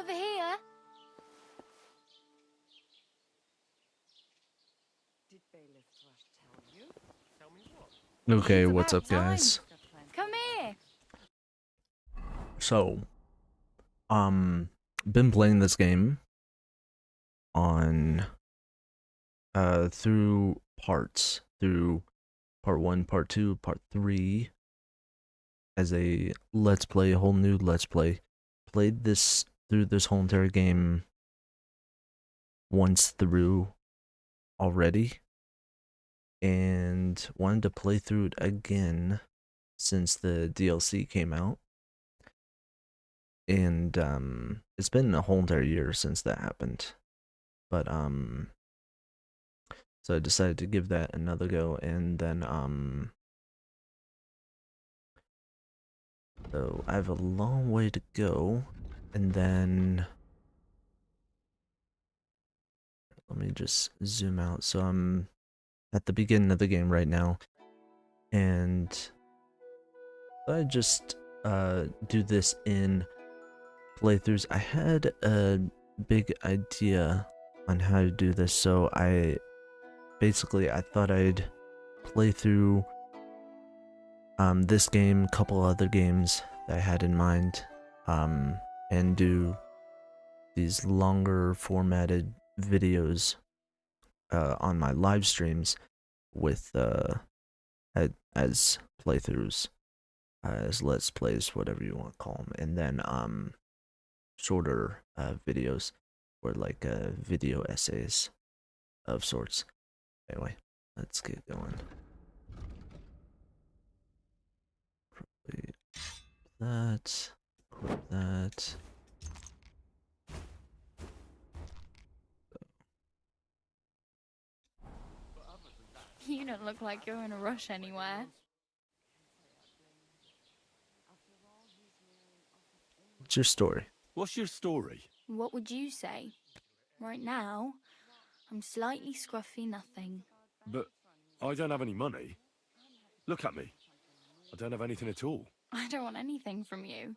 Over here. Did Bailiff Thrush tell you? Tell me what? Okay, It's what's about up, guys? Come here. So, been playing this game on, through parts, through part 1, part 2, part 3, as a let's play, a whole new let's play. Played this, through this whole entire game once through already, and wanted to play through it again since the DLC came out. And it's been a whole entire year since that happened, but so I decided to give that another go. And then so I have a long way to go, and then let me just zoom out. So I'm at the beginning of the game right now, and I just do this in playthroughs. I had a big idea on how to do this, so I thought I'd play through this game, a couple other games that I had in mind, and do these longer formatted videos on my live streams with as playthroughs, as let's plays, whatever you want to call them, and then shorter videos, or like video essays of sorts. Anyway, let's get going. Probably that, equip that. You don't look like you're in a rush anywhere. What's your story? What's your story? What would you say? Right now, I'm slightly scruffy nothing. But I don't have any money. Look at me. I don't have anything at all. I don't want anything from you.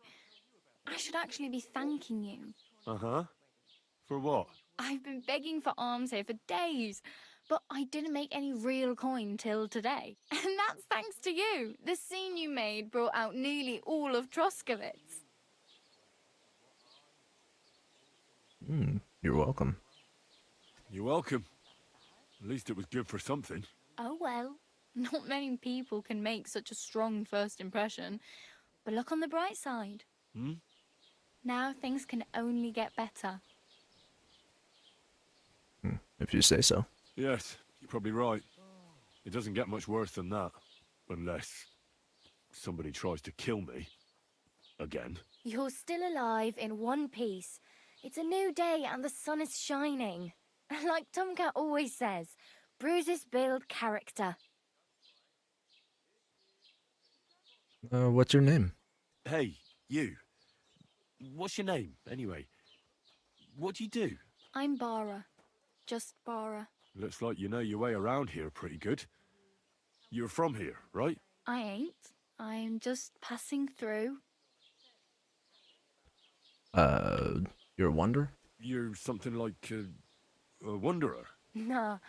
I should actually be thanking you. Uh-huh. For what? I've been begging for alms here for days, but I didn't make any real coin till today. And that's thanks to you. The scene you made brought out nearly all of Troskowitz. You're welcome. You're welcome. At least it was good for something. Oh well, not many people can make such a strong first impression. But look on the bright side. Now things can only get better. If you say so. Yes, you're probably right. It doesn't get much worse than that. Unless somebody tries to kill me. Again. You're still alive in one piece. It's a new day and the sun is shining. Like Tomcat always says, bruises build character. What's your name? Hey, you. What's your name, anyway? What do you do? I'm Bara. Just Bara. Looks like you know your way around here pretty good. You're from here, right? I ain't. I'm just passing through. You're a wonder? You're something like a wanderer. Nah,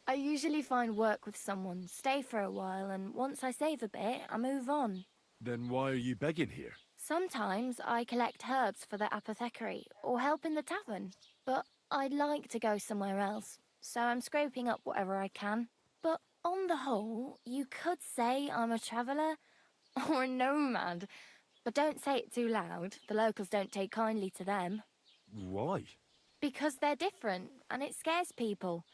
I usually find work with someone, stay for a while, and once I save a bit, I move on. Then why are you begging here? Sometimes I collect herbs for the apothecary, or help in the tavern. But I'd like to go somewhere else, so I'm scraping up whatever I can. But on the whole, you could say I'm a traveller, or a nomad. But don't say it too loud, the locals don't take kindly to them. Why? Because they're different, and it scares people.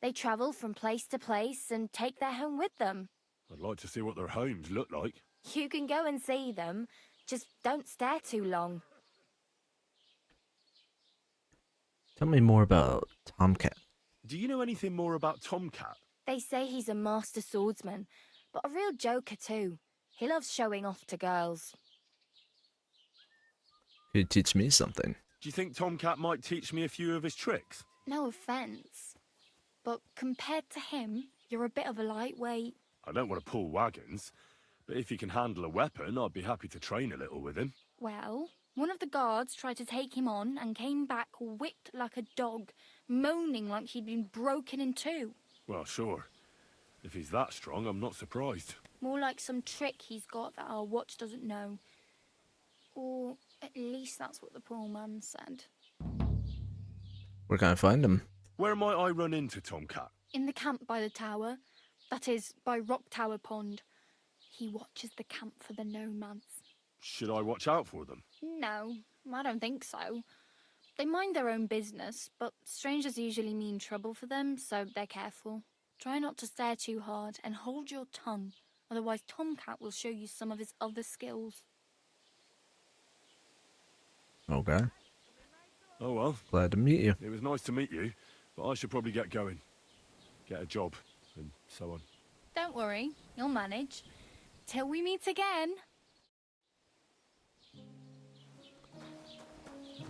They travel from place to place and take their home with them. I'd like to see what their homes look like. You can go and see them, just don't stare too long. Tell me more about Tomcat. Do you know anything more about Tomcat? They say he's a master swordsman, but a real joker too. He loves showing off to girls. Could teach me something. Do you think Tomcat might teach me a few of his tricks? No offence, but compared to him, you're a bit of a lightweight. I don't want to pull wagons, but if he can handle a weapon, I'd be happy to train a little with him. Well, One of the guards tried to take him on and came back whipped like a dog, moaning like he'd been broken in two. Well, sure. If he's that strong, I'm not surprised. More like some trick he's got that our watch doesn't know. Or at least that's what the poor man said. Where can I find him? Where might I run into Tomcat? In the camp by the tower, that is, by Rock Tower Pond. He watches the camp for the nomads. Should I watch out for them? No, I don't think so. They mind their own business, but strangers usually mean trouble for them, so they're careful. Try not to stare too hard and hold your tongue, otherwise Tomcat will show you some of his other skills. Okay. Oh well, Glad to meet you. it was nice to meet you, but I should probably get going. Get a job, and so on. Don't worry, you'll manage. Till we meet again.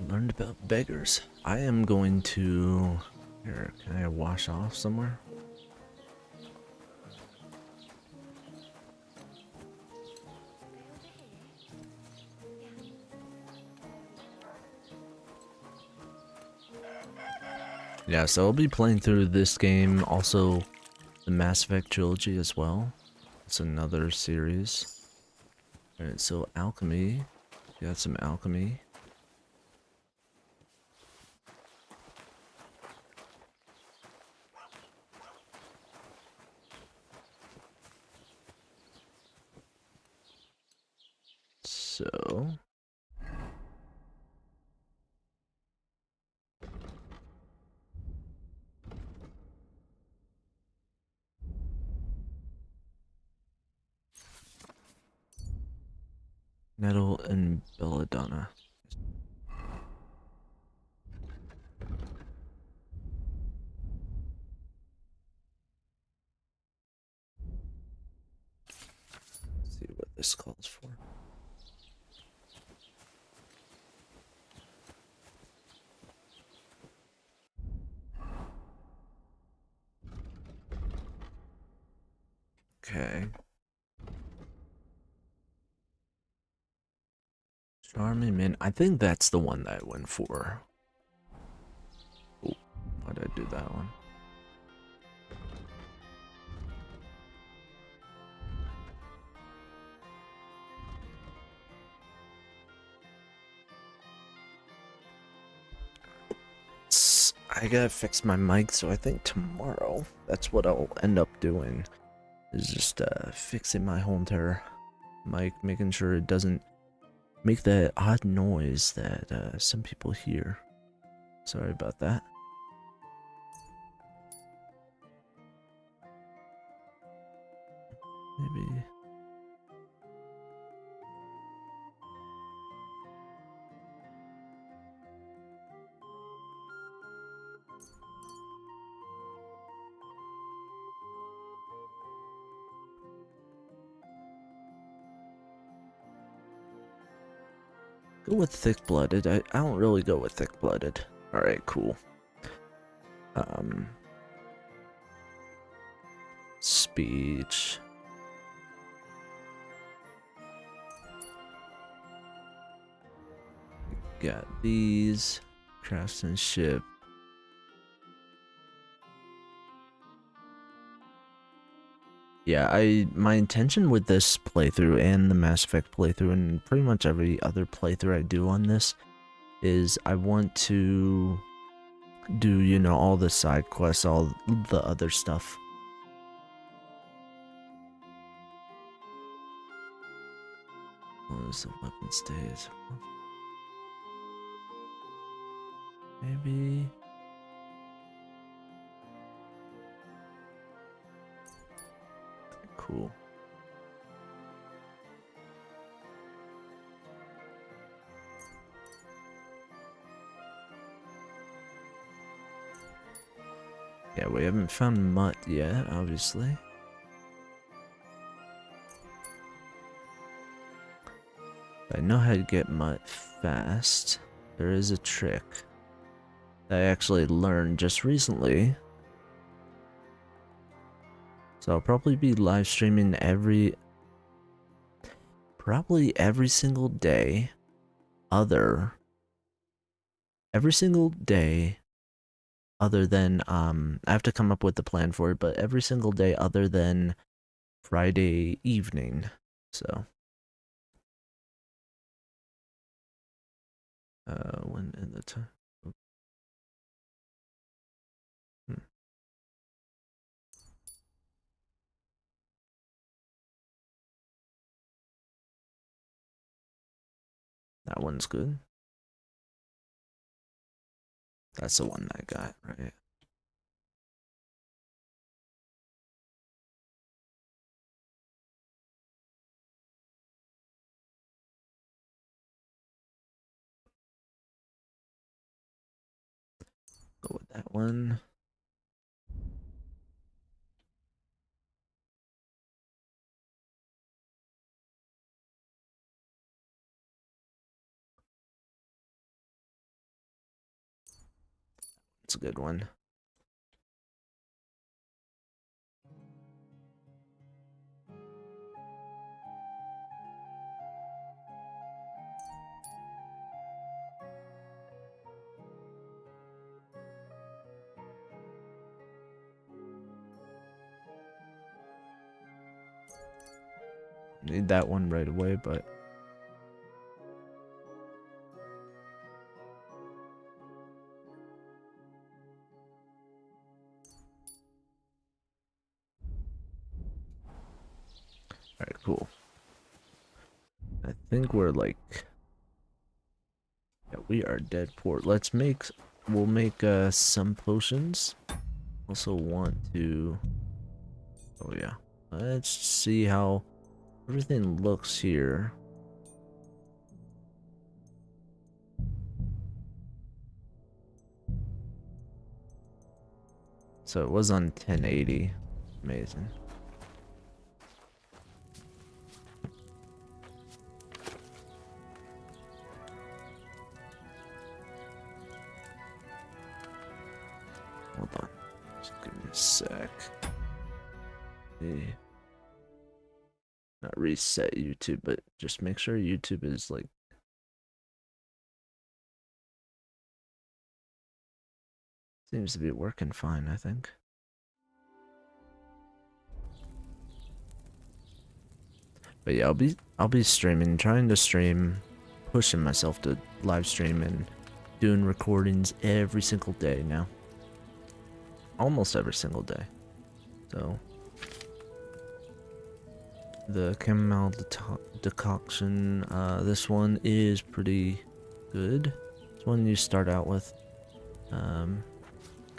Learned about beggars. I am going to... Here, can I wash off somewhere? Yeah, so I'll be playing through this game, also the Mass Effect trilogy as well. It's another series. Alright, so alchemy. Got some alchemy. So... Nettle and belladonna. Let's see what this calls for. Okay. Charming man. I think that's the one that I went for. Oh, why did I do that one? I gotta fix my mic, so I think tomorrow that's what I'll end up doing. Is just fixing my whole entire mic, making sure it doesn't make that odd noise that some people hear. Sorry about that. Maybe. Go with thick-blooded. I don't really go with thick-blooded. Alright, cool. Speech. Got these. Craftsmanship. Yeah, my intention with this playthrough and the Mass Effect playthrough and pretty much every other playthrough I do on this is I want to do, you know, all the side quests, all the other stuff. Oh, there's a weapon stays. Maybe... Cool. Yeah, we haven't found mutt yet, obviously. I know how to get mutt fast. There is a trick that I actually learned just recently. So I'll probably be live streaming probably every single day other every single day other than I have to come up with the plan for it, but every single day other than Friday evening. So when in the time. That one's good. That's the one I got, right? Go with that one. It's a good one. Need that one right away, but alright, cool. I think we're like, yeah, we are dead poor. We'll make some potions. Also want to, oh yeah, let's see how everything looks here. So it was on 1080. Amazing. Hold on. Just give me a sec. Not reset YouTube, but just make sure YouTube is like seems to be working fine, I think. But yeah, I'll be streaming, trying to stream, pushing myself to live stream and doing recordings every single day now. Almost every single day. So the chamomile decoction, this one is pretty good. It's one you start out with.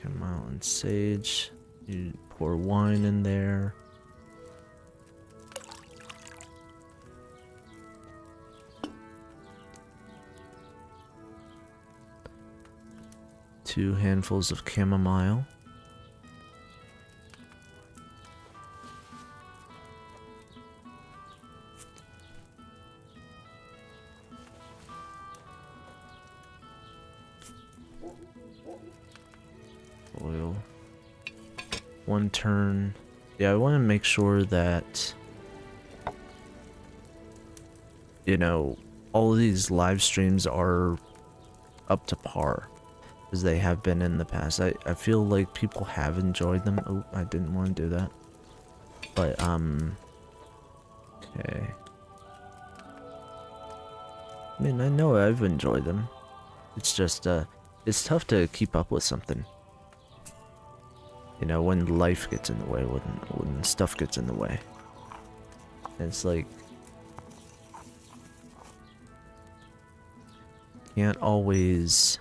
Chamomile and sage. You pour wine in there. Two handfuls of chamomile. Oil. One turn. Yeah, I want to make sure that, you know, all of these live streams are up to par as they have been in the past. I feel like people have enjoyed them. Oh, I didn't want to do that. But, okay. I mean, I know I've enjoyed them. It's just, it's tough to keep up with something. You know, when life gets in the way, when stuff gets in the way. And it's like, can't always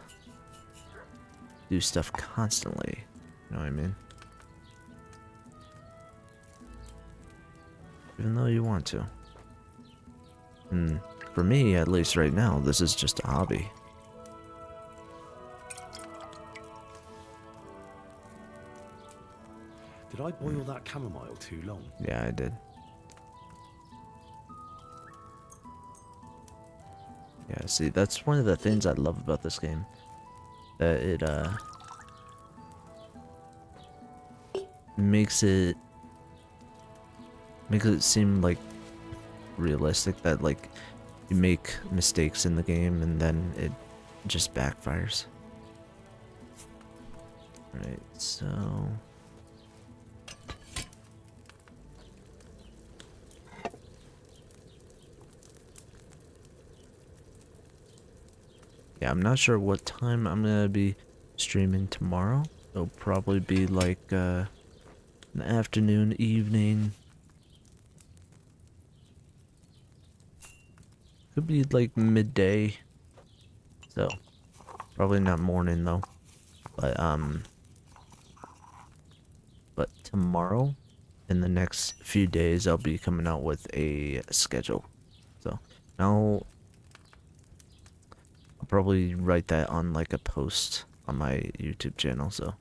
do stuff constantly. You know what I mean? Even though you want to. And for me, at least right now, this is just a hobby. Did I boil that chamomile too long? Yeah, I did. Yeah, see, that's one of the things I love about this game. That it, makes it seem like realistic, that like you make mistakes in the game and then it just backfires. Right, so yeah, I'm not sure what time I'm gonna be streaming tomorrow. It'll probably be like an afternoon, evening. Could be like midday. So probably not morning though. But tomorrow, in the next few days, I'll be coming out with a schedule. So I'll probably write that on like a post on my YouTube channel. So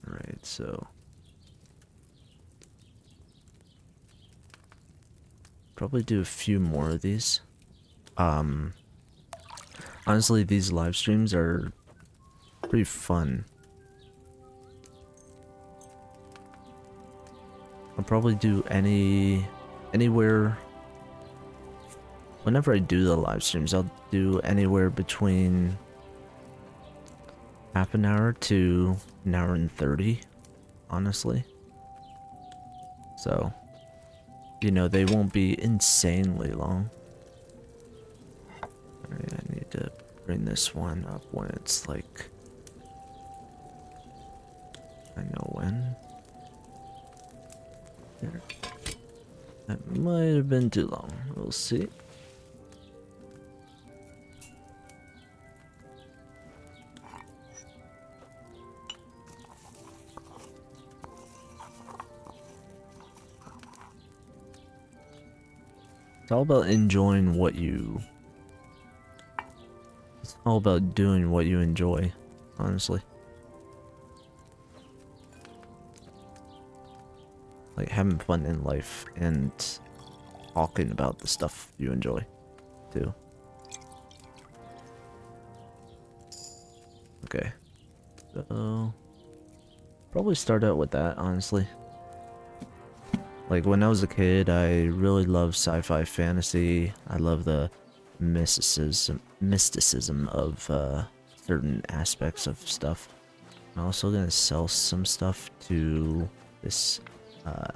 right, so probably do a few more of these. Honestly, these live streams are pretty fun. I'll probably do anywhere. Whenever I do the live streams, I'll do anywhere between half an hour to an hour and 30, honestly. So, you know, they won't be insanely long. Alright, I need to bring this one up when it's like, I know when. There. That might have been too long. We'll see. It's all about enjoying what you... It's all about doing what you enjoy, honestly. Like having fun in life and talking about the stuff you enjoy, too. Okay. So... probably start out with that, honestly. Like, when I was a kid, I really loved sci-fi fantasy. I love the mysticism of certain aspects of stuff. I'm also gonna sell some stuff to this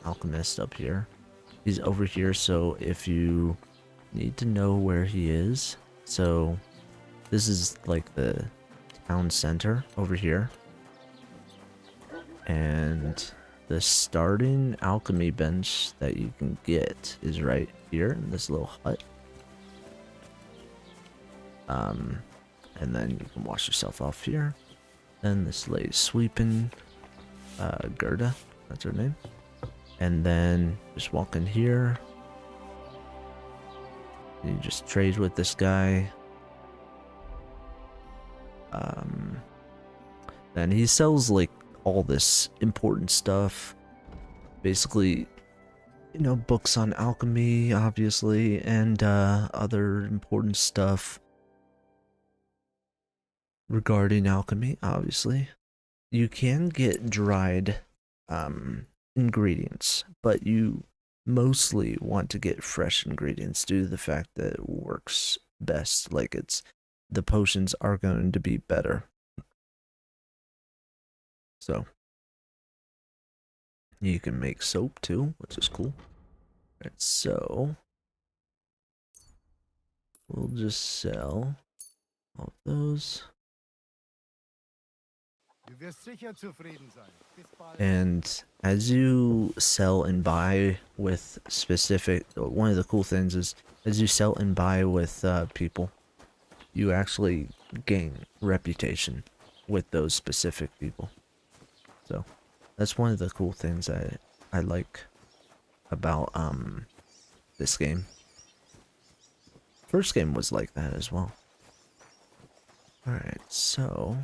alchemist up here. He's over here, so if you need to know where he is, so this is like the town center over here. And the starting alchemy bench that you can get is right here in this little hut. And then you can wash yourself off here. Then this lady's sweeping, Gerda, that's her name. And then just walk in here. You just trade with this guy. Then he sells like all this important stuff, basically, you know, books on alchemy, obviously, and other important stuff regarding alchemy, obviously. You can get dried ingredients, but you mostly want to get fresh ingredients due to the fact that it works best. Like, the potions are going to be better. So you can make soap too, which is cool. Alright, so we'll just sell all of those. And as you sell and buy with specific, one of the cool things is as you sell and buy with people, you actually gain reputation with those specific people. So that's one of the cool things I like about this game. First game was like that as well. Alright, so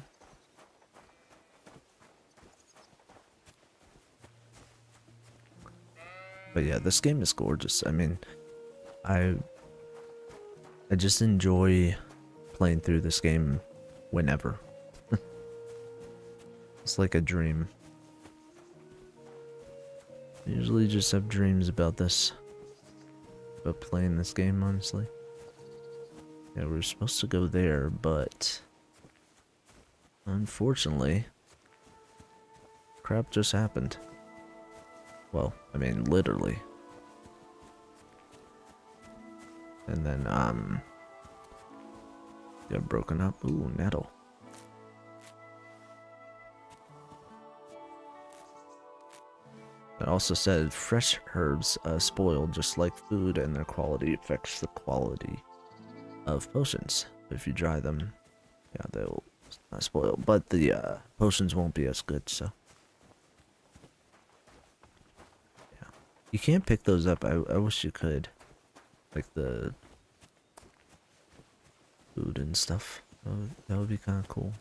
but yeah, this game is gorgeous. I mean, I just enjoy playing through this game whenever. It's like a dream. I usually just have dreams about this. About playing this game, honestly. Yeah, we were supposed to go there, but unfortunately, crap just happened. Well, I mean, literally. And then, got broken up. Ooh, nettle. It also said fresh herbs spoil just like food, and their quality affects the quality of potions. If you dry them, yeah, they'll not spoil, but the potions won't be as good, so. Yeah. You can't pick those up. I wish you could. Like the food and stuff. That would be kind of cool.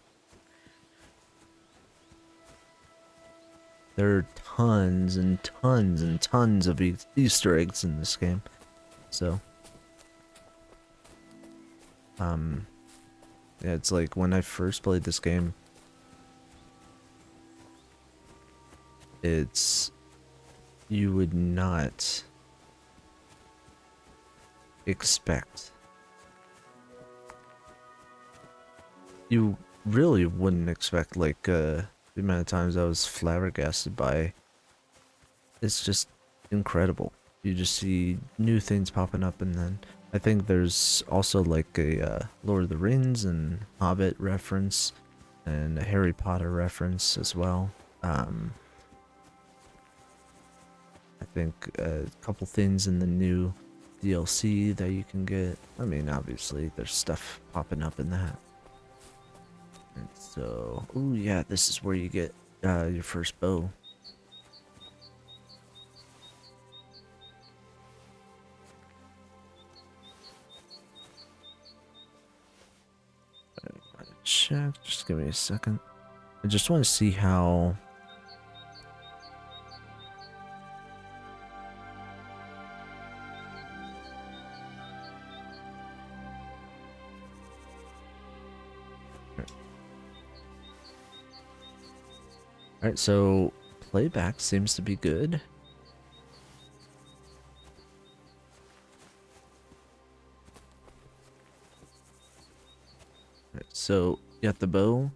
There are tons and tons and tons of Easter eggs in this game. So, yeah, it's like when I first played this game, you would not expect. You really wouldn't expect, like, the amount of times I was flabbergasted by. It's just incredible. You just see new things popping up, and then I think there's also like a Lord of the Rings and Hobbit reference, and a Harry Potter reference as well. I think a couple things in the new DLC that you can get. I mean, obviously, there's stuff popping up in that. And so, oh yeah, this is where you get your first bow. Check, just give me a second. I just want to see how. Alright, so playback seems to be good. Right, so, you got the bow.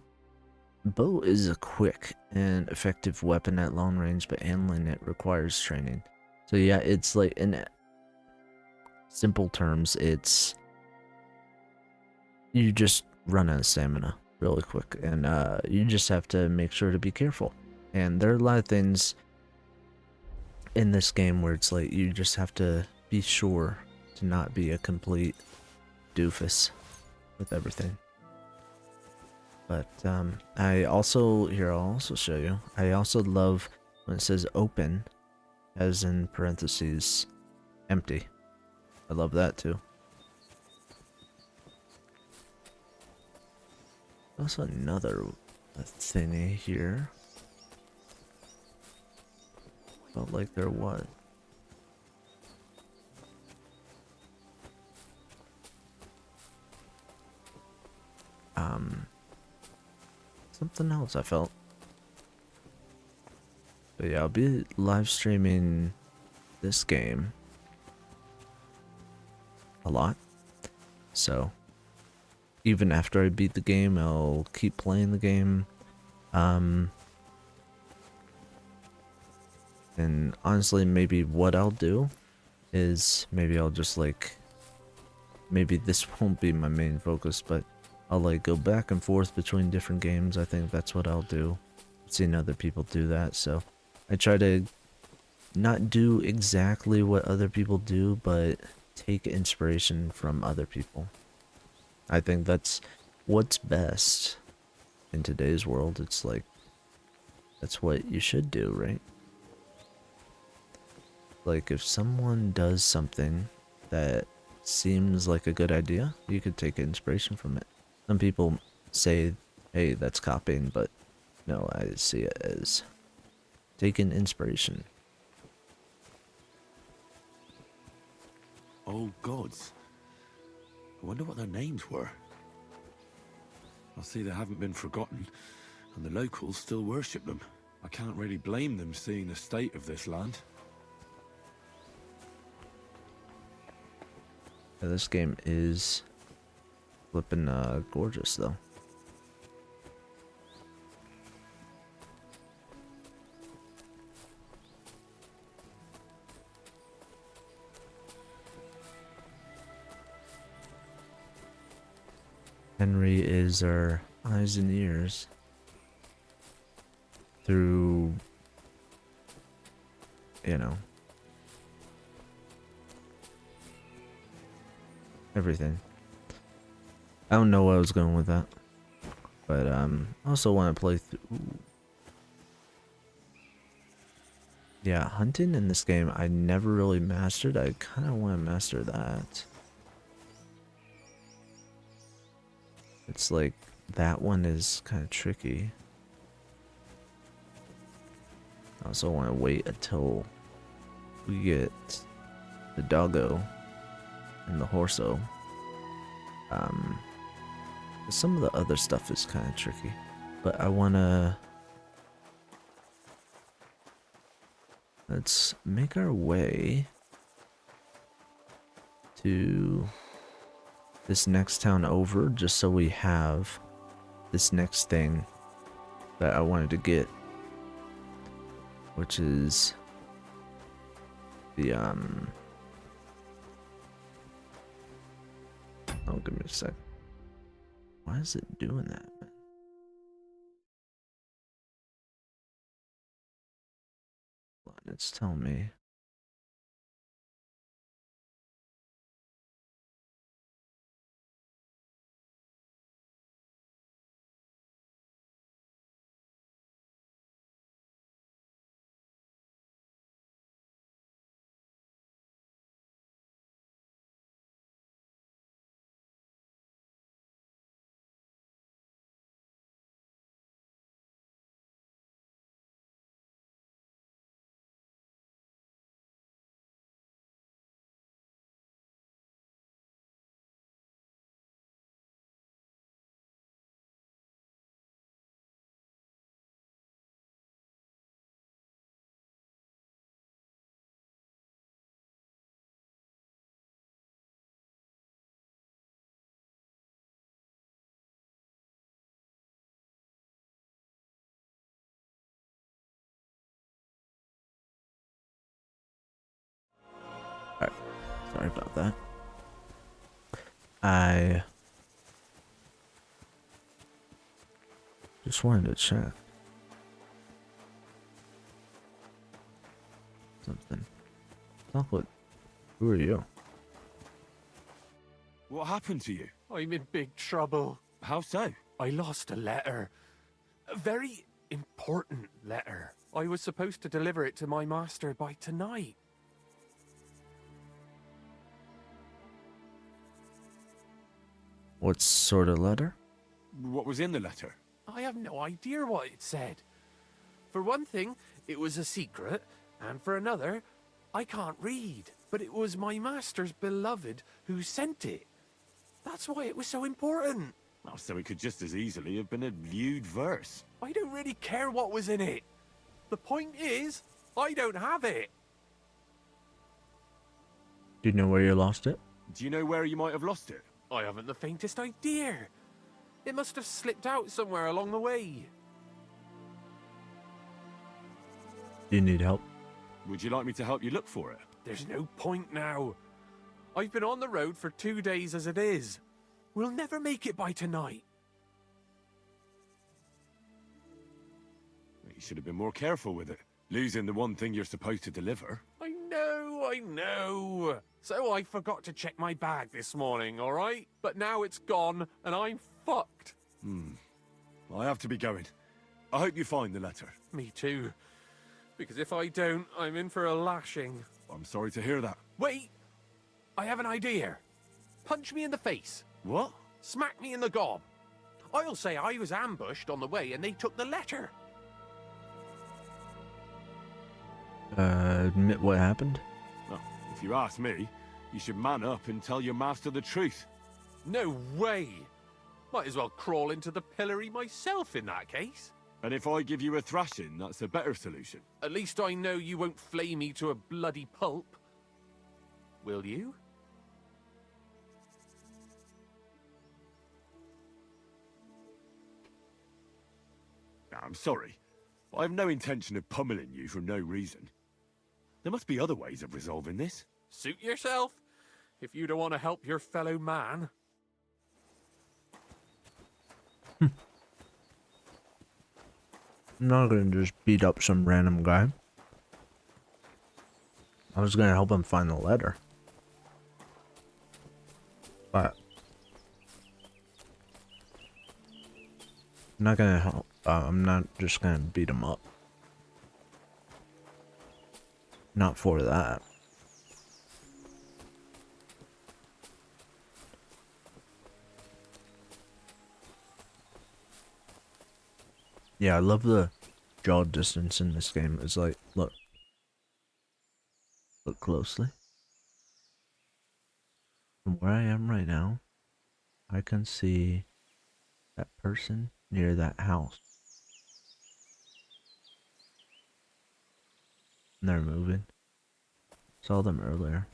Bow is a quick and effective weapon at long range, but handling it requires training. So yeah, it's like, in simple terms, it's you just run out of stamina really quick, and you just have to make sure to be careful. And there are a lot of things in this game where it's like you just have to be sure to not be a complete doofus with everything. But I'll also show you. I also love when it says open, as in parentheses, empty. I love that too. Also another thingy here. Felt like there was. Something else I felt. But yeah, I'll be live streaming this game a lot. So even after I beat the game, I'll keep playing the game. And honestly, maybe what I'll do is maybe I'll just like, maybe this won't be my main focus, but I'll like go back and forth between different games. I think that's what I'll do. I've seen other people do that, so I try to not do exactly what other people do, but take inspiration from other people. I think that's what's best in today's world. It's like, that's what you should do, right? Like, if someone does something that seems like a good idea, you could take inspiration from it. Some people say, hey, that's copying, but no, I see it as taking inspiration. Oh gods. I wonder what their names were. I see they haven't been forgotten, and the locals still worship them. I can't really blame them seeing the state of this land. Yeah, this game is flipping gorgeous though. Henry is our eyes and ears through, you know, everything. I don't know where I was going with that, but I also want to play through. Yeah, hunting in this game I never really mastered. I kind of want to master that. It's like that one is kind of tricky. I also want to wait until we get the doggo and the horso. Some of the other stuff is kind of tricky, but I want to. Let's make our way to this next town over, just so we have this next thing that I wanted to get, which is the oh, give me a sec. Why is it doing that, man? It's telling me. Alright, sorry about that. I just wanted to check something. Talk with. Who are you? What happened to you? I'm in big trouble. How so? I lost a letter. A very important letter. I was supposed to deliver it to my master by tonight. What sort of letter? What was in the letter? I have no idea what it said. For one thing, it was a secret, and for another, I can't read. But it was my master's beloved who sent it. That's why it was so important. Oh, so it could just as easily have been a lewd verse. I don't really care what was in it. The point is, I don't have it. Do you know where you lost it? Do you know where you might have lost it? I haven't the faintest idea. It must have slipped out somewhere along the way. Do you need help? Would you like me to help you look for it? There's no point now. I've been on the road for 2 days as it is. We'll never make it by tonight. You should have been more careful with it. Losing the one thing you're supposed to deliver. I know. So I forgot to check my bag this morning, all right? But now it's gone, and I'm fucked. I have to be going. I hope you find the letter. Me too. Because if I don't, I'm in for a lashing. I'm sorry to hear that. Wait! I have an idea. Punch me in the face. What? Smack me in the gob. I'll say I was ambushed on the way and they took the letter. Admit what happened? Well, if you ask me, you should man up and tell your master the truth. No way! Might as well crawl into the pillory myself in that case. And if I give you a thrashing, that's a better solution. At least I know you won't flay me to a bloody pulp. Will you? I'm sorry. I have no intention of pummeling you for no reason. There must be other ways of resolving this. Suit yourself, if you don't want to help your fellow man. I'm not gonna just beat up some random guy. I was gonna help him find the letter. But I'm not gonna help. I'm not just gonna beat him up. Not for that. Yeah, I love the draw distance in this game. It's like, look closely. From where I am right now, I can see that person near that house. And they're moving. Saw them earlier.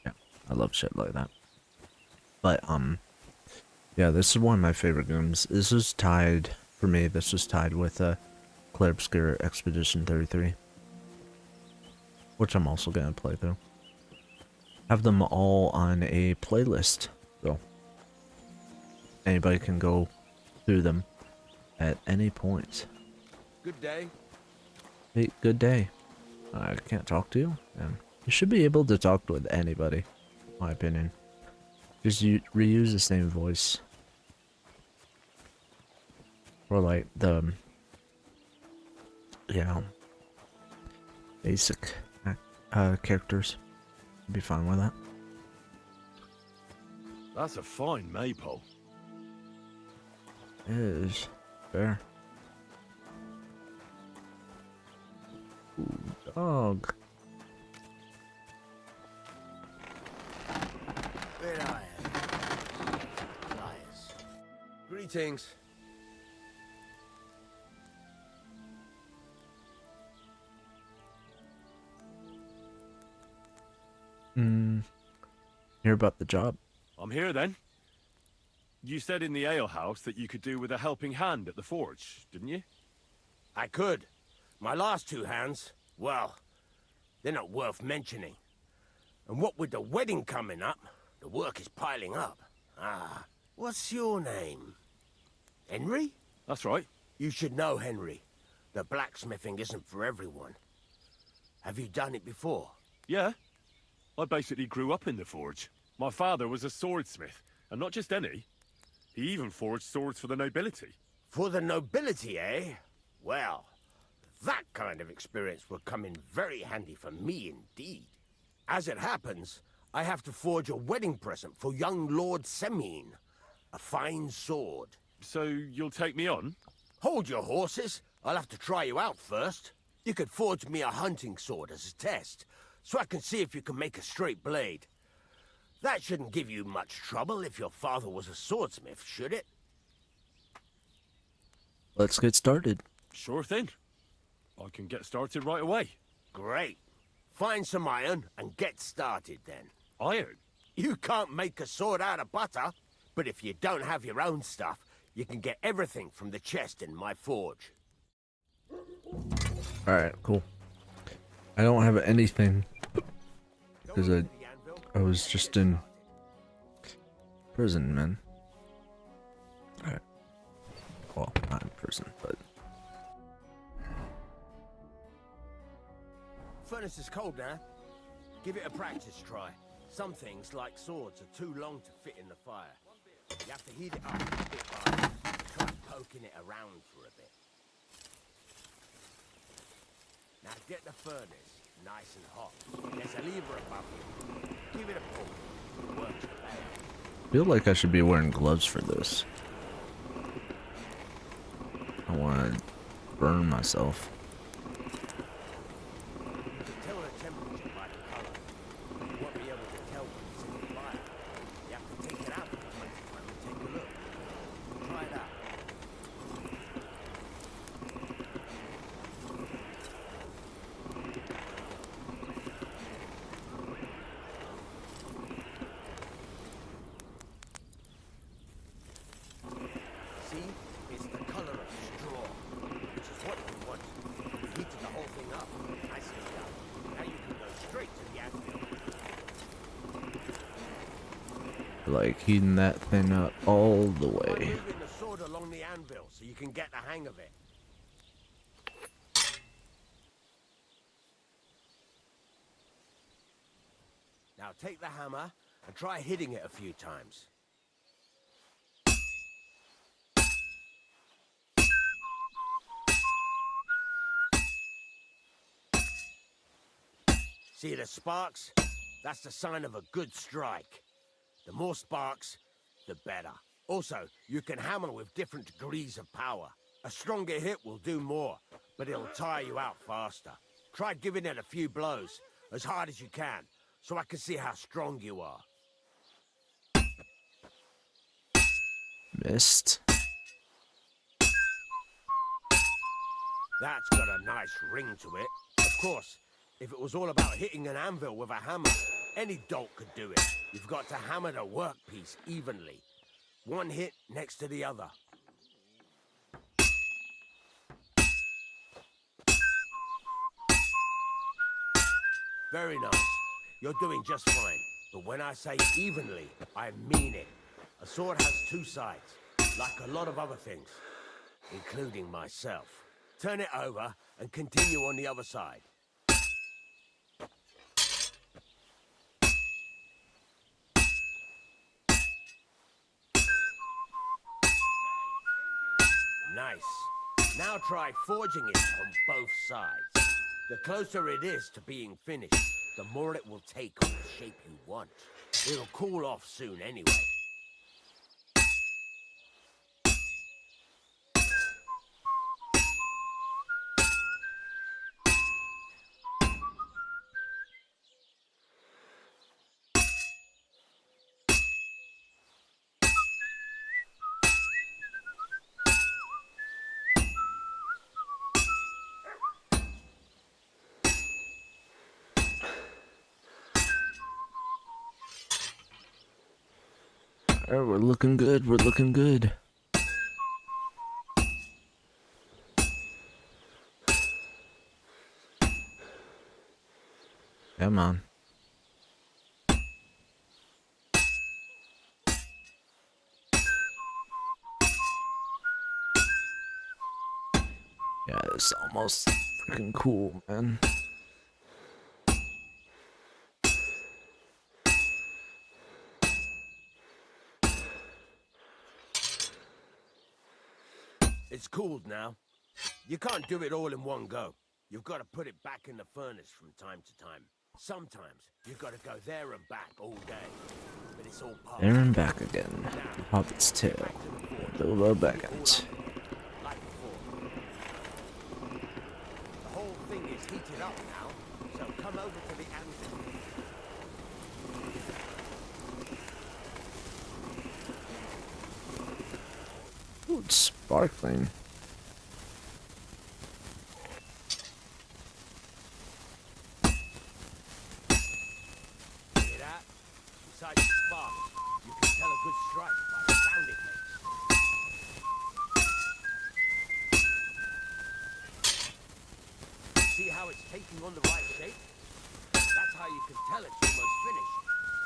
Yeah, I love shit like that. But, yeah, this is one of my favorite games. This is tied, for me, this was tied with, Claire Obscure Expedition 33. Which I'm also gonna play through. Have them all on a playlist, though. Anybody can go through them at any point. Good day. Hey, good day. I can't talk to you, and you should be able to talk with anybody, in my opinion. Just reuse the same voice. Or like the, you know, basic characters. Be fine with that. That's a fine maypole. It is fair. Ooh, dog. Where I am. Liars. Greetings. Hear about the job. I'm here then. You said in the alehouse that you could do with a helping hand at the forge, didn't you? I could. My last two hands, well, they're not worth mentioning. And what with the wedding coming up, the work is piling up. Ah, what's your name? Henry? That's right. You should know, Henry. The blacksmithing isn't for everyone. Have you done it before? Yeah. I basically grew up in the forge. My father was a swordsmith, and not just any. He even forged swords for the nobility. For the nobility, eh? Well, that kind of experience will come in very handy for me indeed. As it happens, I have to forge a wedding present for young Lord Semine. A fine sword. So you'll take me on? Hold your horses. I'll have to try you out first. You could forge me a hunting sword as a test, so I can see if you can make a straight blade. That shouldn't give you much trouble if your father was a swordsmith, should it? Let's get started. Sure thing. I can get started right away. Great. Find some iron and get started then. Iron? You can't make a sword out of butter, but if you don't have your own stuff, you can get everything from the chest in my forge. Alright, cool. I don't have anything because I was just in prison, man. Alright. Well, not in prison, but Furnace is cold now. Give it a practice try. Some things, like swords, are too long to fit in the fire. You have to heat it up a bit by try poking it around for a bit. Now get the furnace nice and hot. There's a lever above you. Give it a pull. Work your way out. I feel like I should be wearing gloves for this. I want to burn myself. Tell the temperature by the color. Like heating that thing up all the Try way. moving the sword along the anvil so you can get the hang of it. Now take the hammer and try hitting it a few times. See the sparks? That's the sign of a good strike. The more sparks, the better. Also, you can hammer with different degrees of power. A stronger hit will do more, but it'll tire you out faster. Try giving it a few blows, as hard as you can, so I can see how strong you are. Missed. That's got a nice ring to it. Of course, if it was all about hitting an anvil with a hammer, any dolt could do it. You've got to hammer the workpiece evenly. One hit next to the other. Very nice. You're doing just fine. But when I say evenly, I mean it. A sword has two sides, like a lot of other things, including myself. Turn it over and continue on the other side. Nice. Now try forging it on both sides. The closer it is to being finished, the more it will take on the shape you want. It'll cool off soon anyway. Alright, we're looking good. We're looking good. Come on. Yeah, it's almost freaking cool, man. It's cooled now. You can't do it all in one go. You've got to put it back in the furnace from time to time. Sometimes you've got to go there and back all day. But it's all part There of and it. back again. Now, Hobbit's get Tale. back to the forge. Bilbo Keep it all Baggins. up, like before. The whole thing is heated up now, so come over to the anvil. Ooh, it's sparkling. Hear that? Besides the sparks, you can tell a good strike by the sound it makes. See how it's taking on the right shape? That's how you can tell it's almost finished.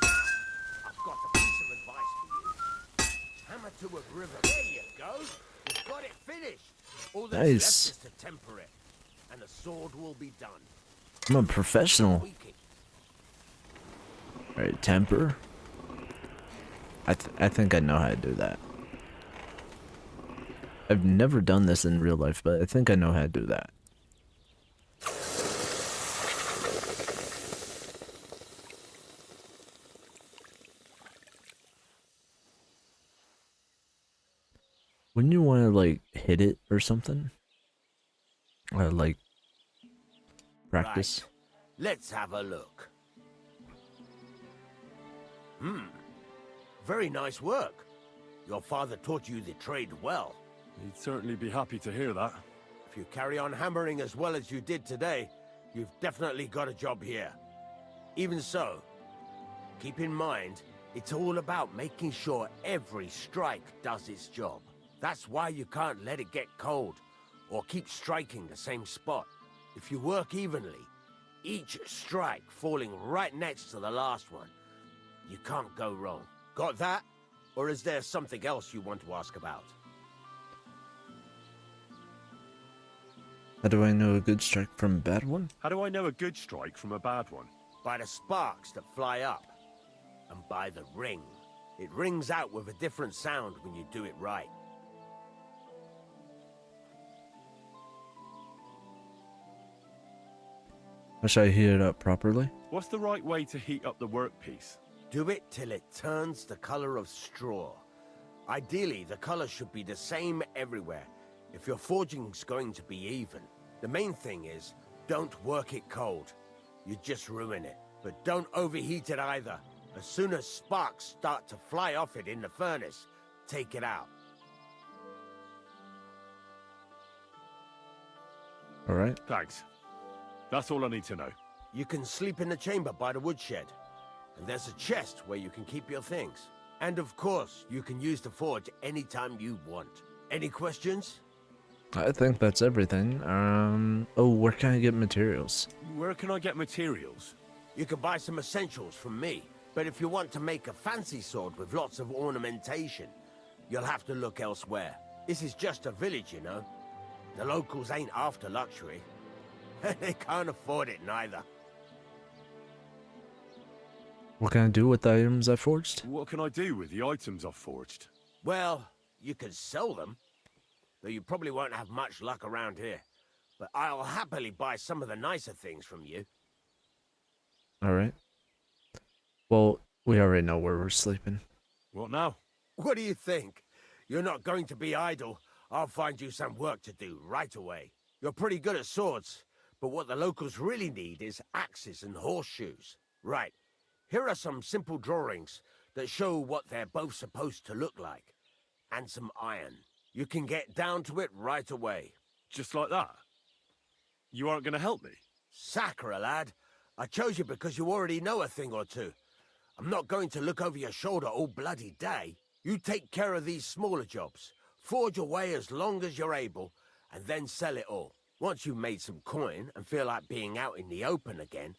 Now, I've got a piece of advice for you. Hammer to a river. There you go. You've got it finished. All that's left Nice. is to temper it, and the sword will be done. I'm a professional. Tweak it. Alright, temper. I think I know how to do that. I've never done this in real life, but I think I know how to do that. Wouldn't you want to like hit it or something? Or like practice? Right. Let's have a look. Very nice work. Your father taught you the trade well. He'd certainly be happy to hear that. If you carry on hammering as well as you did today, you've definitely got a job here. Even so, keep in mind, it's all about making sure every strike does its job. That's why you can't let it get cold, or keep striking the same spot. If you work evenly, each strike falling right next to the last one, you can't go wrong. Got that? Or is there something else you want to ask about? How do I know a good strike from a bad one? How do I know a good strike from a bad one? By the sparks that fly up. And by the ring. It rings out with a different sound when you do it right. How should I heat it up properly? What's the right way to heat up the workpiece? Do it till it turns the color of straw. Ideally, the color should be the same everywhere, if your forging's going to be even. The main thing is, don't work it cold. You just ruin it. But don't overheat it either. As soon as sparks start to fly off it in the furnace, take it out. Alright. Thanks. That's all I need to know. You can sleep in the chamber by the woodshed. And there's a chest where you can keep your things. And of course, you can use the forge anytime you want. Any questions? I think that's everything. Oh, where can I get materials? Where can I get materials? You can buy some essentials from me. But if you want to make a fancy sword with lots of ornamentation, you'll have to look elsewhere. This is just a village, you know. The locals ain't after luxury. They can't afford it neither. What can I do with the items I forged? What can I do with the items I've forged? Well, you can sell them. Though you probably won't have much luck around here. But I'll happily buy some of the nicer things from you. Alright. Well, we already know where we're sleeping. What now? What do you think? You're not going to be idle. I'll find you some work to do right away. You're pretty good at swords, but what the locals really need is axes and horseshoes. Right. Here are some simple drawings that show what they're both supposed to look like. And some iron. You can get down to it right away. Just like that? You aren't going to help me? Sacre, lad. I chose you because you already know a thing or two. I'm not going to look over your shoulder all bloody day. You take care of these smaller jobs. Forge away as long as you're able, and then sell it all. Once you've made some coin and feel like being out in the open again,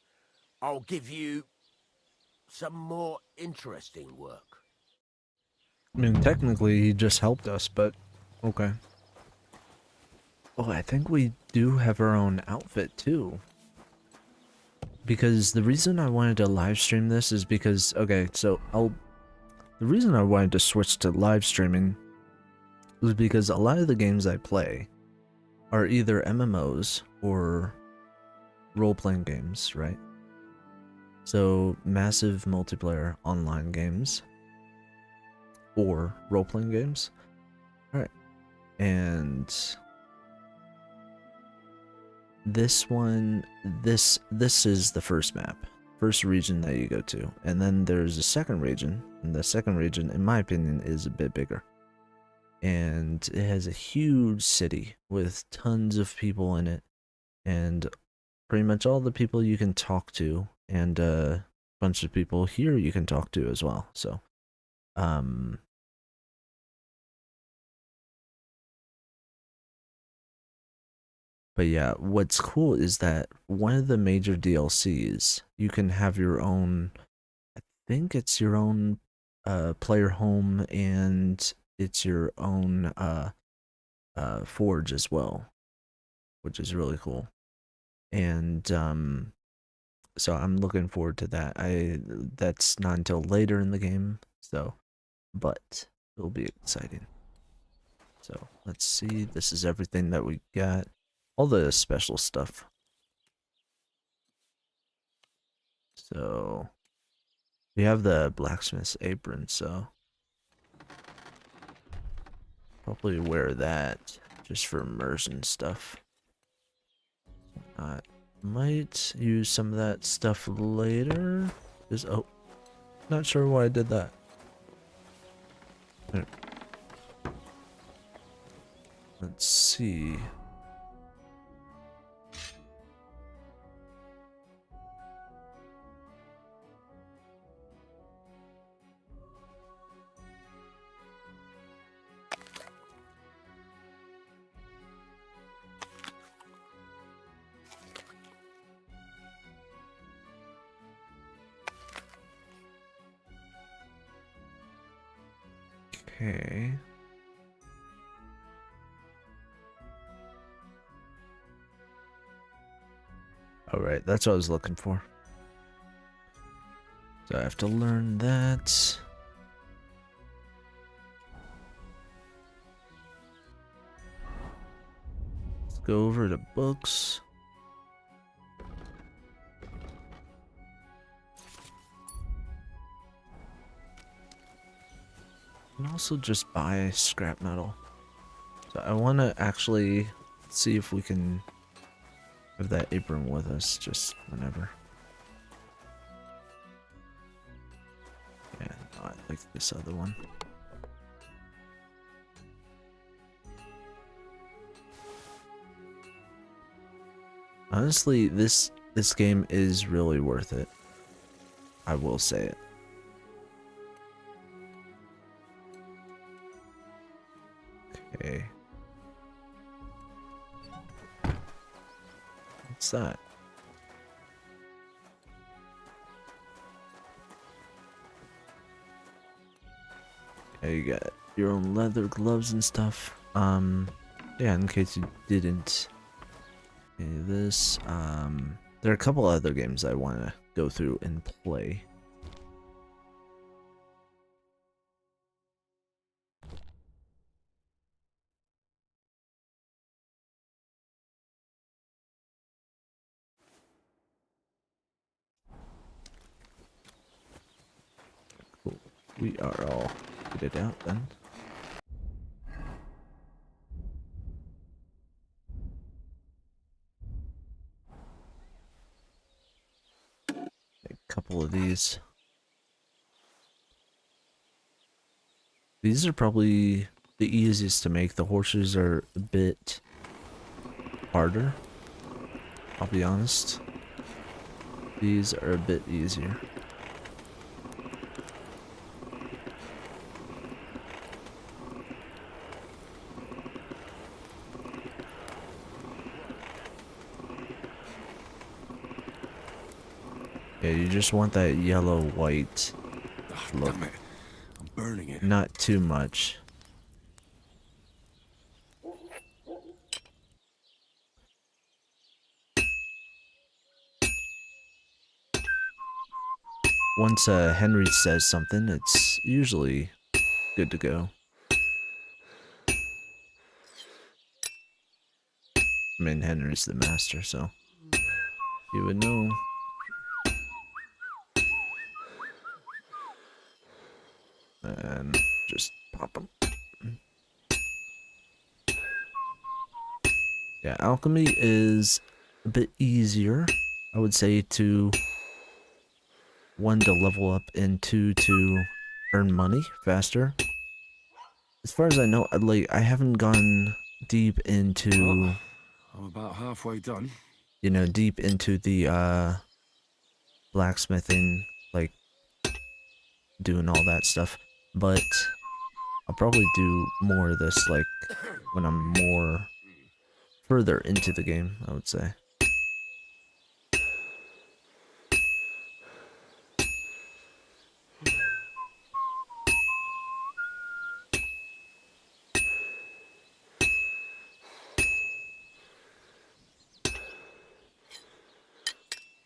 I'll give you some more interesting work. I mean, technically, he just helped us, but okay. Oh, I think we do have our own outfit, too. Because the reason I wanted to live stream this is because, okay, so the reason I wanted to switch to live streaming was because a lot of the games I play are either MMOs or role-playing games, right? So, massive multiplayer online games or role-playing games. Alright. And this one, this is the first map, first region that you go to, and then there's a second region, and the second region, in my opinion, is a bit bigger, and it has a huge city with tons of people in it, and pretty much all the people you can talk to, and a bunch of people here you can talk to as well. So, but yeah, what's cool is that one of the major DLCs, you can have your own, I think it's your own player home, and it's your own forge as well, which is really cool. And so I'm looking forward to that. That's not until later in the game, so, but it'll be exciting. So let's see, this is everything that we got. All the special stuff. So we have the blacksmith's apron, so probably wear that just for immersion stuff. I might use some of that stuff later. Just, oh, not sure why I did that. There. Let's see. Okay. Alright, that's what I was looking for. So I have to learn that. Let's go over to books. And also just buy scrap metal. So I want to actually see if we can have that apron with us just whenever. Yeah, no, I like this other one. Honestly, this game is really worth it. I will say it. Okay. What's that? Okay, you got your own leather gloves and stuff. Yeah, in case you didn't. Okay, this, there are a couple other games I want to go through and play. Cool. We are all kitted out then. A couple of these. These are probably the easiest to make. The horses are a bit harder. I'll be honest. These are a bit easier. Yeah, you just want that yellow-white look. Damn it. I'm burning it. Not too much. Once Henry says something, it's usually good to go. I mean, Henry's the master, so you would know. And just pop them. Yeah, alchemy is a bit easier, I would say, to one, to level up, and two, to earn money faster. As far as I know, like, I haven't gone deep into, Well, I'm about halfway done. you know, deep into the blacksmithing, like doing all that stuff, but I'll probably do more of this like when I'm more further into the game, I would say.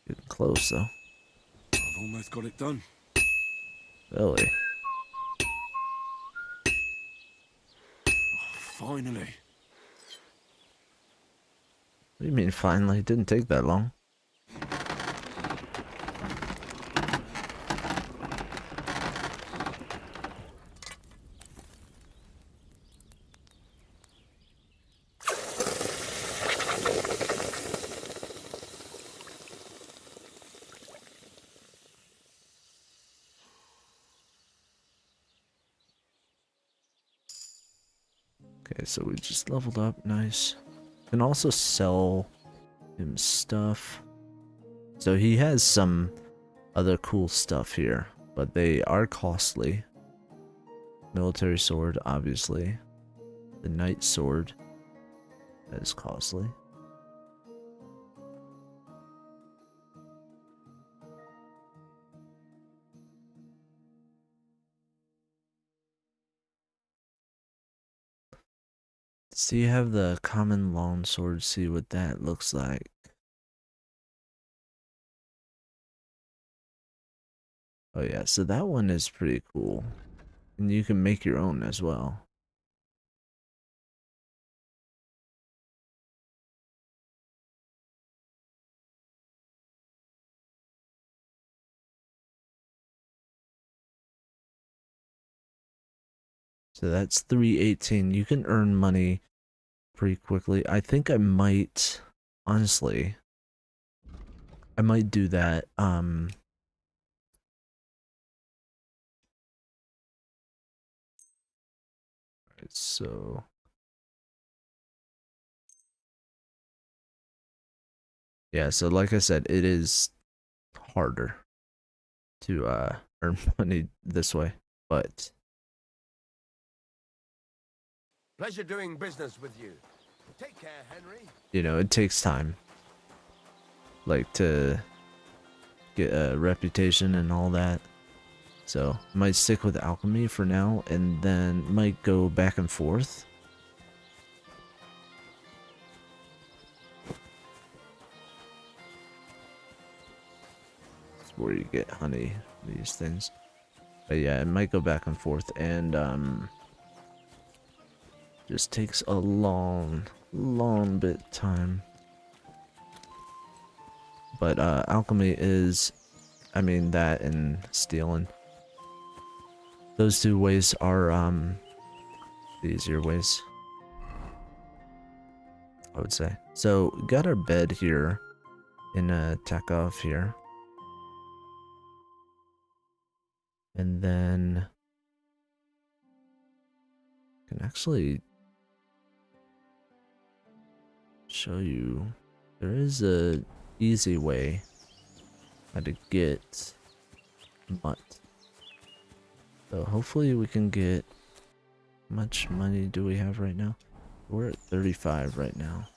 Getting close though. I've almost got it done. Really? Finally. What do you mean finally? It didn't take that long. Okay, so we just leveled up, nice. Can also sell him stuff. So he has some other cool stuff here, but they are costly. Military sword, obviously. The knight sword, that is costly. So you have the common longsword, see what that looks like. Oh yeah, so that one is pretty cool. And you can make your own as well. So that's 318. You can earn money pretty quickly. I think I might, honestly, I might do that. So yeah, so like I said, it is harder to earn money this way, but Pleasure doing business with you. Take care, Henry. you know, it takes time, like to get a reputation and all that. So might stick with alchemy for now, and then might go back and forth. That's where you get honey, these things. But yeah, it might go back and forth, and just takes a long bit of time. But alchemy is, I mean, that and stealing. Those two ways are the easier ways, I would say. So got our bed here in Takov here. And then I can actually show you there is a easy way how to get mutt. So hopefully we can get, how much money do we have right now? We're at 35 right now.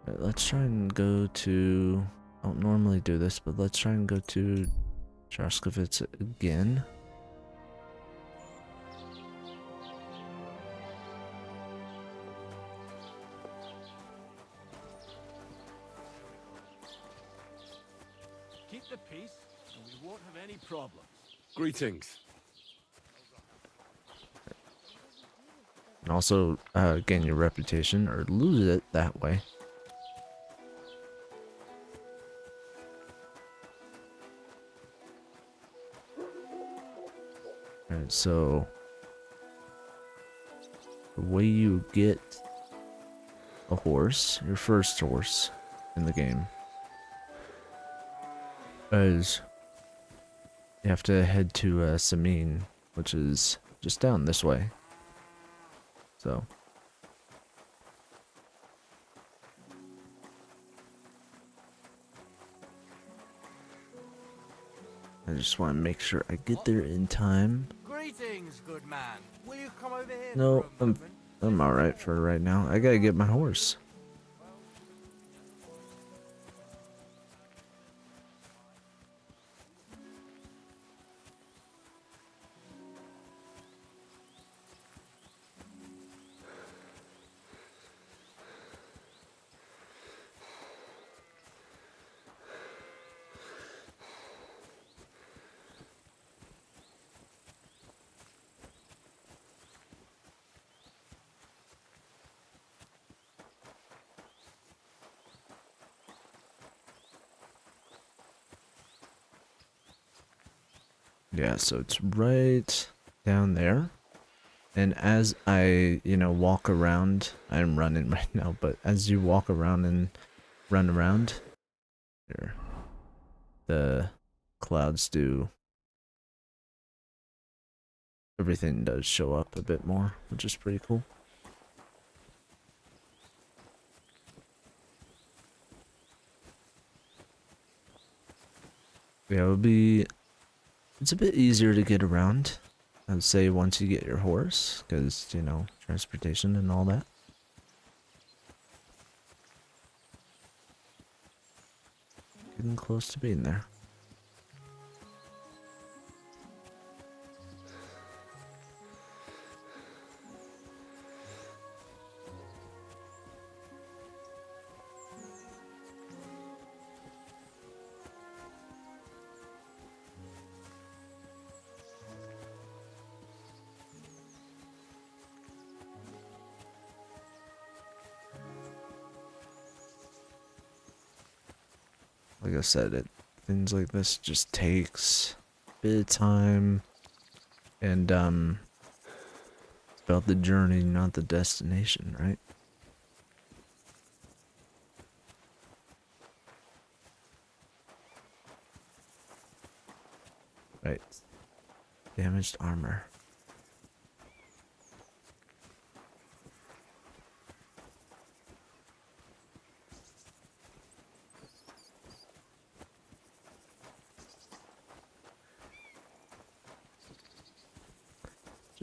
Alright, let's try and go to, I don't normally do this, but let's try and go to Traskovitz again. Keep the peace, and we won't have any problems. Greetings. And also gain your reputation, or lose it that way. Alright, so the way you get a horse, your first horse in the game, is you have to head to Samin, which is just down this way. So I just want to make sure I get there in time. Greetings, good man. Will you come over here No, for a moment? I'm alright for right now. I gotta get my horse. Yeah, so it's right down there. And as I, walk around, I'm running right now, but as you walk around and run around, here, the clouds do, everything does show up a bit more, which is pretty cool. Yeah, it's a bit easier to get around, I would say, once you get your horse, because, transportation and all that. Getting close to being there. Like I said, things like this just takes a bit of time, and it's about the journey, not the destination, right? Right. Damaged armor.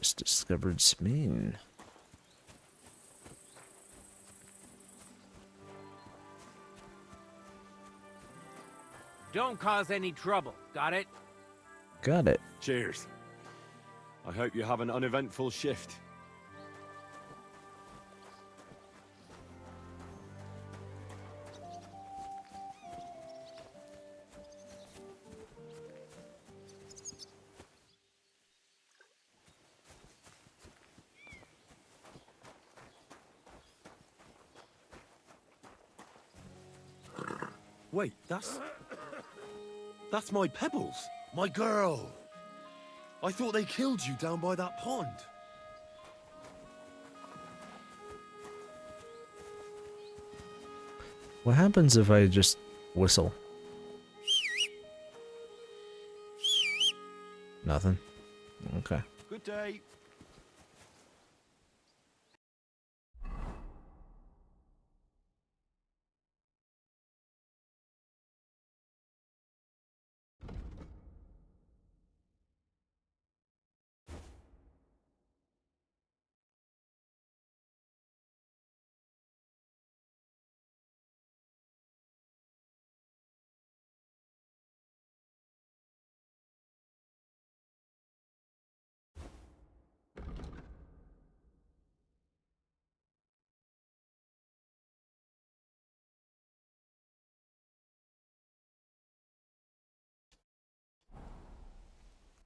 Just discovered Smeen. Don't cause any trouble, got it? Got it. Cheers. I hope you have an uneventful shift. Wait, that's my Pebbles, my girl. I thought they killed you down by that pond. What happens if I just whistle? Nothing. Okay. Good day.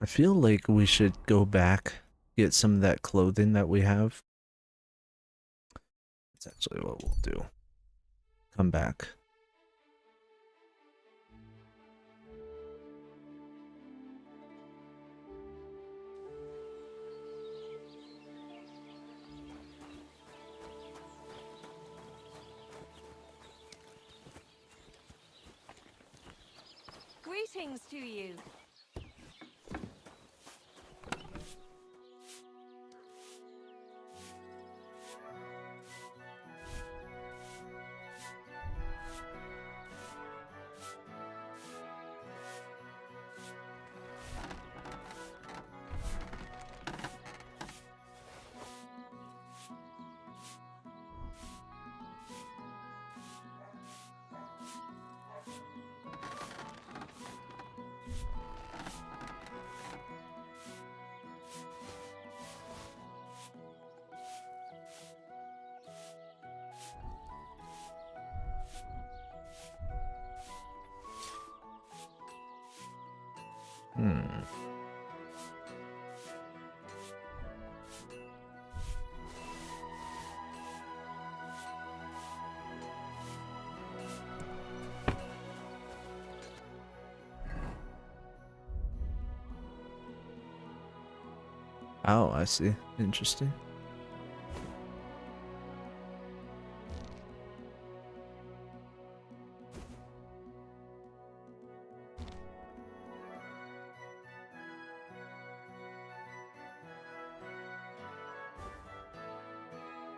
I feel like we should go back, get some of that clothing that we have. That's actually what we'll do. Come back. Greetings to you. Hmm. Oh, I see. Interesting.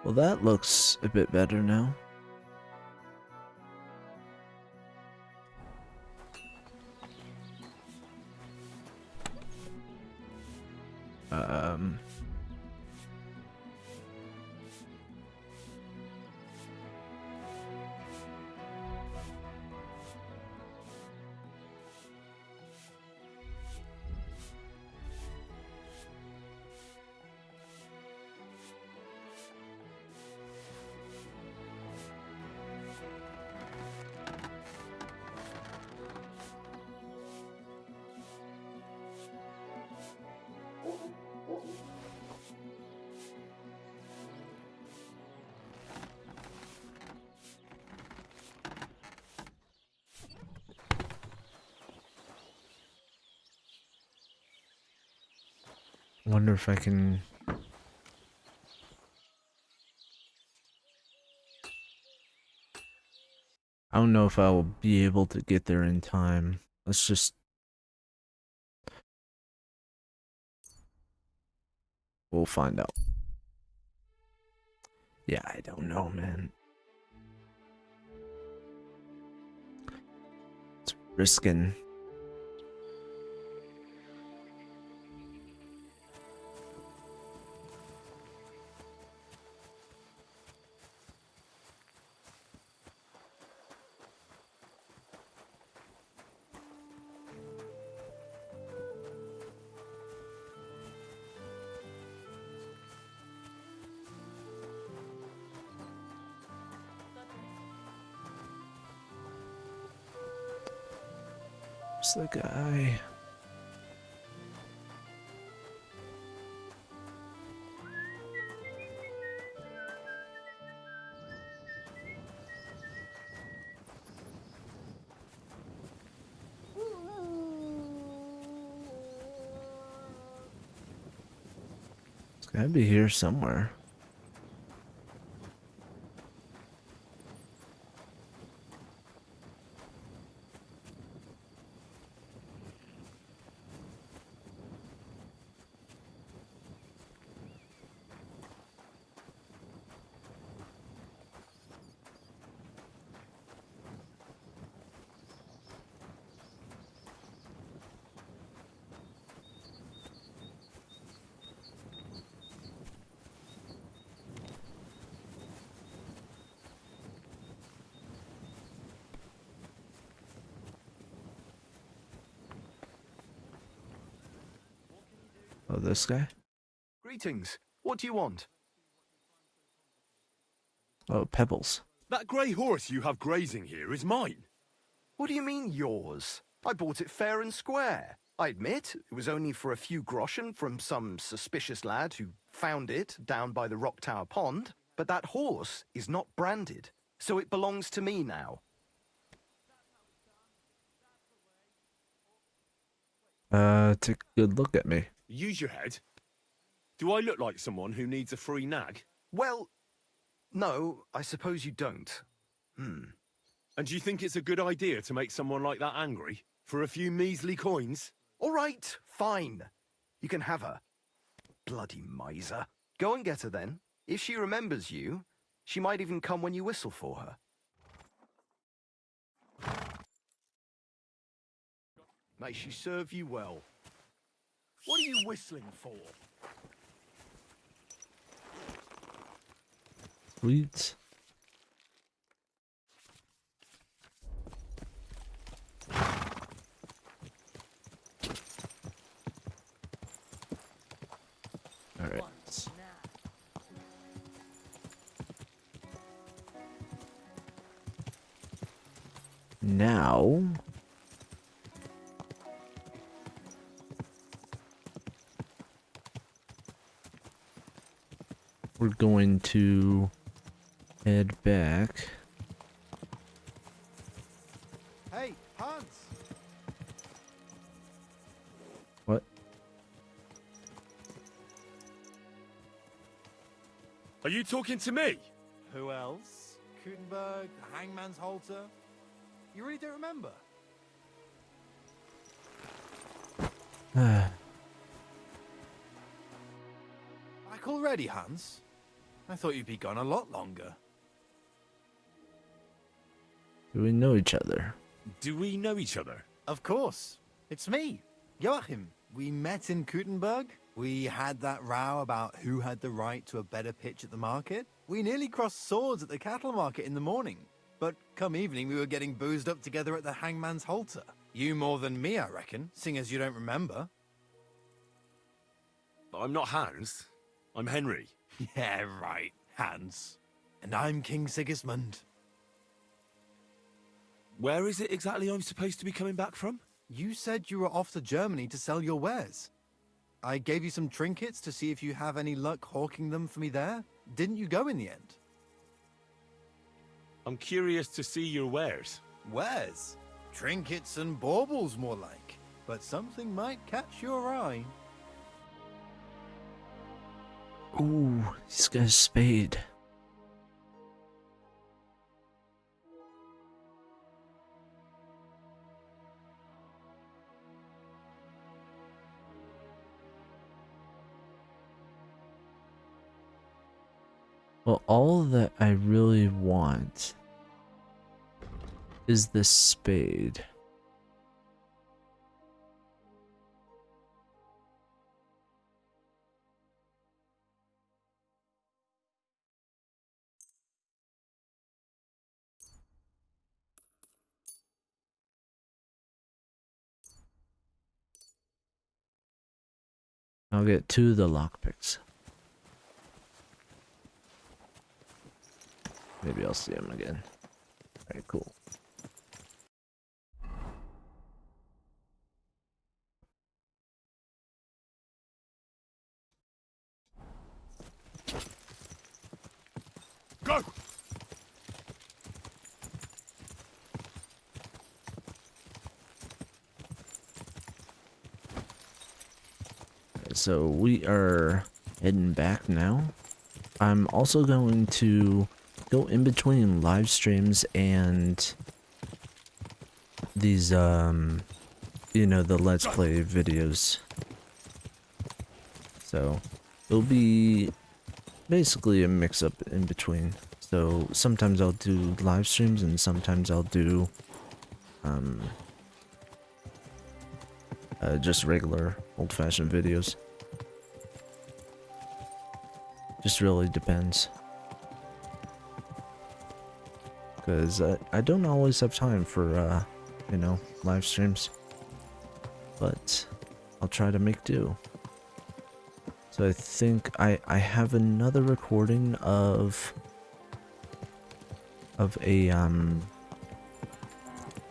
Well, that looks a bit better now. Um... wonder if I can... I don't know if I will be able to get there in time. Let's just... We'll find out. Yeah, I don't know, man. It's risking. Where's the guy? It's gotta be here somewhere. Oh, this guy? Greetings. What do you want? Oh, Pebbles. That grey horse you have grazing here is mine. What do you mean, yours? I bought it fair and square. I admit, it was only for a few groschen from some suspicious lad who found it down by the Rock Tower Pond, but that horse is not branded, so it belongs to me now. Take a good look at me. Use your head. Do I look like someone who needs a free nag? Well, no, I suppose you don't. And do you think it's a good idea to make someone like that angry? For a few measly coins? All right, fine. You can have her. Bloody miser. Go and get her then. If she remembers you, she might even come when you whistle for her. May she serve you well. What are you whistling for? Sweet. All right. Now we're going to head back. Hey, Hans! What? Are you talking to me? Who else? Gutenberg, the Hangman's Halter? You really don't remember? Back already, Hans? I thought you'd be gone a lot longer. Do we know each other? Do we know each other? Of course. It's me, Joachim. We met in Gutenberg. We had that row about who had the right to a better pitch at the market. We nearly crossed swords at the cattle market in the morning. But come evening, we were getting boozed up together at the Hangman's Halter. You more than me, I reckon, seeing as you don't remember. I'm not Hans. I'm Henry. Yeah, right, Hans. And I'm King Sigismund. Where is it exactly I'm supposed to be coming back from? You said you were off to Germany to sell your wares. I gave you some trinkets to see if you have any luck hawking them for me there. Didn't you go in the end? I'm curious to see your wares. Wares? Trinkets and baubles, more like. But something might catch your eye. Ooh, he's got a spade. Well, all that I really want is this spade. I'll get 2 of the lockpicks. Maybe I'll see him again. Alright, cool. Go! So we are heading back now. I'm also going to go in between live streams and these you know, the let's play videos. So it'll be basically a mix up in between. So sometimes I'll do live streams and sometimes I'll do just regular old-fashioned videos. Just really depends. Because I don't always have time for, you know, live streams. But I'll try to make do. So I think I have another recording of a,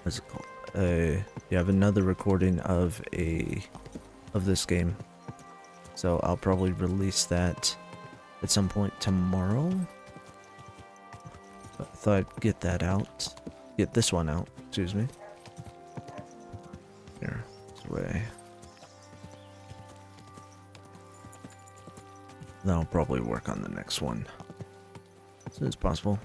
what's it called? You have another recording of this game. So I'll probably release that at some point tomorrow. But I thought I'd get that out. Get this one out, excuse me. Here, this way. Then I'll probably work on the next one as soon as possible.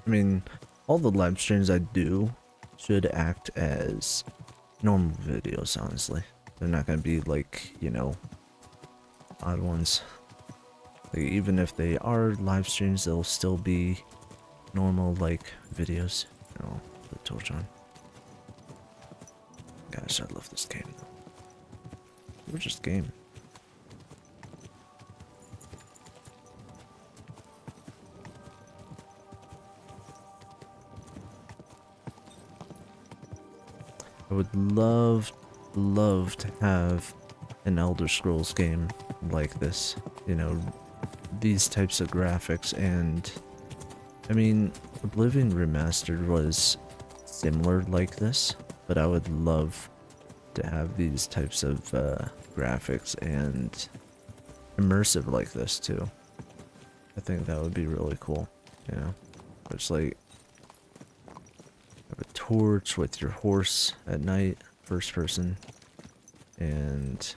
I mean, all the live streams I do should act as normal videos, honestly. They're not gonna be like, you know, odd ones. Like, even if they are live streams, they'll still be normal, like, videos. Oh, put the torch on. Gosh, I love this game. Gorgeous game. I would love to have an Elder Scrolls game like this. You know, these types of graphics. And I mean, Oblivion Remastered was similar like this, but I would love to have these types of graphics and immersive like this too. I think that would be really cool, you know. It's like have a torch with your horse at night, first person, and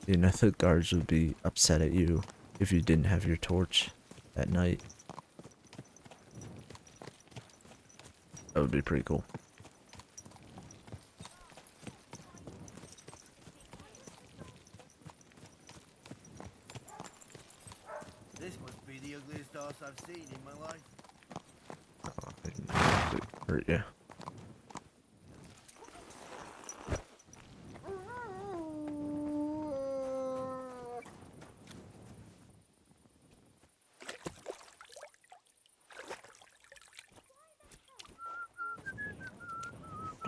you know the guards would be upset at you if you didn't have your torch at night. That would be pretty cool. This must be the ugliest horse I've seen in my life. Oh, I didn't mean to hurt you.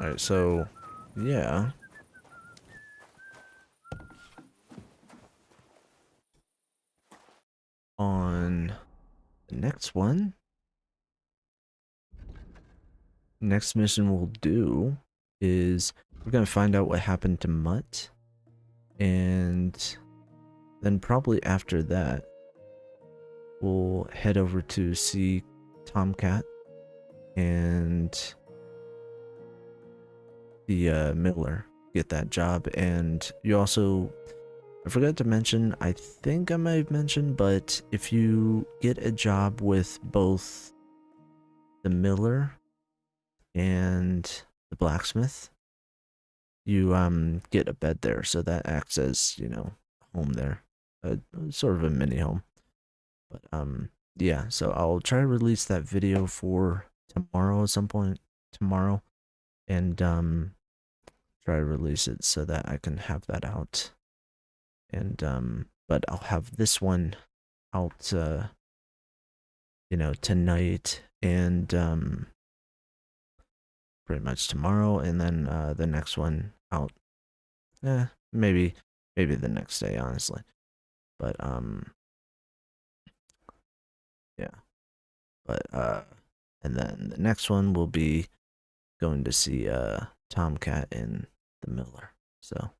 Alright, so, yeah. On the next one, next mission we'll do is we're gonna find out what happened to Mutt, and then probably after that, we'll head over to see Tomcat and the Miller, get that job. And you also, I forgot to mention, I think I might have mentioned, but if you get a job with both the Miller and the blacksmith, you get a bed there, so that acts as, you know, home there, sort of a mini home. But yeah, so I'll try to release that video for tomorrow at some point tomorrow, and try to release it so that I can have that out. And but I'll have this one out you know, tonight and pretty much tomorrow, and then the next one out maybe the next day, honestly. But yeah. But and then the next one will be going to see Tomcat and the Miller. So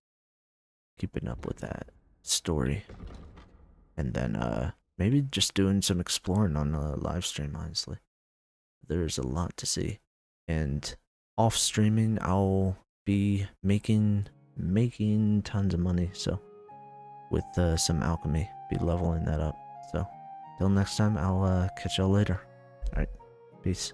keeping up with that story. And then maybe just doing some exploring on a live stream, honestly. There's a lot to see. And off streaming, I'll be making tons of money. So with some alchemy, be leveling that up. So till next time, I'll catch y'all later. Alright, peace.